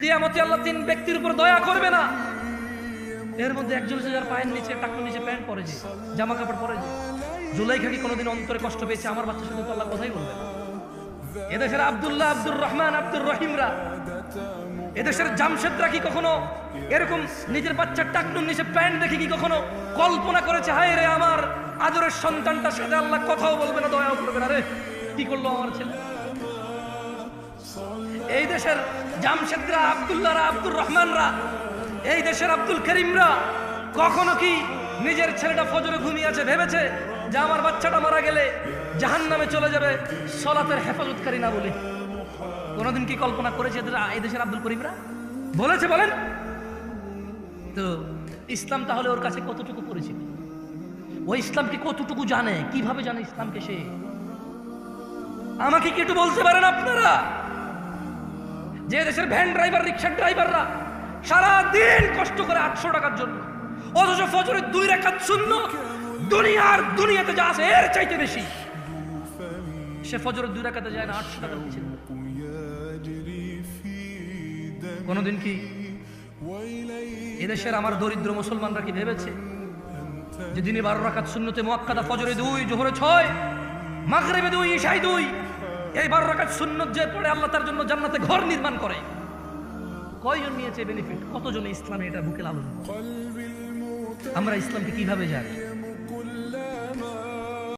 কিয়ামতে আল্লাহ তিন ব্যক্তির উপর দয়া করবে না। এর মধ্যে একজন যার পায়ের নিচে টাকনুর নিচে প্যান্ট পরেছে, জামা কাপড় পরেছে। জুলাইখা কি কোনোদিন অন্তরে কষ্ট পেয়েছে? আমার বাচ্চার সাথে তো আল্লাহ কথাই বলবে না। এদেশের আব্দুল্লাহ, আব্দুর রহমান, আব্দুর রহিমরা, এদেশের জামশেদরা কি কখনো এরকম নিজের বাচ্চার টাকনুর নিচে প্যান্ট দেখে কি কখনো কল্পনা করেছে, হায় রে আমার আদরের সন্তানটার সাথে আল্লাহ কথাও বলবে না, দয়াও করবে না, রে কি করলো আমার ছেলে? এই দেশের জামশেদরা, আব্দুল্লাহরা, আব্দুর রহমানরা, এই দেশের আব্দুল করিমরা কখনো কি নিজের ছেলেটা ফজরে ঘুমিয়ে আছে ভেবেছে যে আমার বাচ্চাটা মারা গেলে জাহান্নামে চলে যাবে সলাতের হেফাজতকারী না বলে? কোনোদিন কি কল্পনা করেছে এই দেশের আব্দুল করিমরা? বলেছে? বলেন তো। ইসলাম তাহলে ওর কাছে কতটুকু পরিচিত? ও ইসলামকে কতটুকু জানে? কিভাবে জানে ইসলামকে সে? আমাকে কি একটু বলতে পারেন আপনারা? যে দেশের ভ্যান ড্রাইভার, রিক্সা ড্রাইভাররা সারা দিন কষ্ট করে 800 টাকার জন্য, অথচ ফজরের 2 রাকাত সুন্নাত দুনিয়াতে যা আছে এর চাইতে বেশি, সে ফজরের 2 রাকাতে যায় না 800 টাকার পিছনে। কোনদিন কি এদেশের আমার দরিদ্র মুসলমানরা কি ভেবেছে যে দিনে 12 রাকাত সুন্নতে মুআক্কাদা, ফজরে 2, জোহরে 6, মাগরিবে 2, ইশায় 2, এই 12 রাকাত সুন্নত যে পড়ে আল্লাহ তার জন্য জান্নাতে ঘর নির্মাণ করে? কয়জন নিয়েছে বেনিফিট? কতজন ইসলামে এটা বুকে লালন? আমরা ইসলামকে কিভাবে জানি?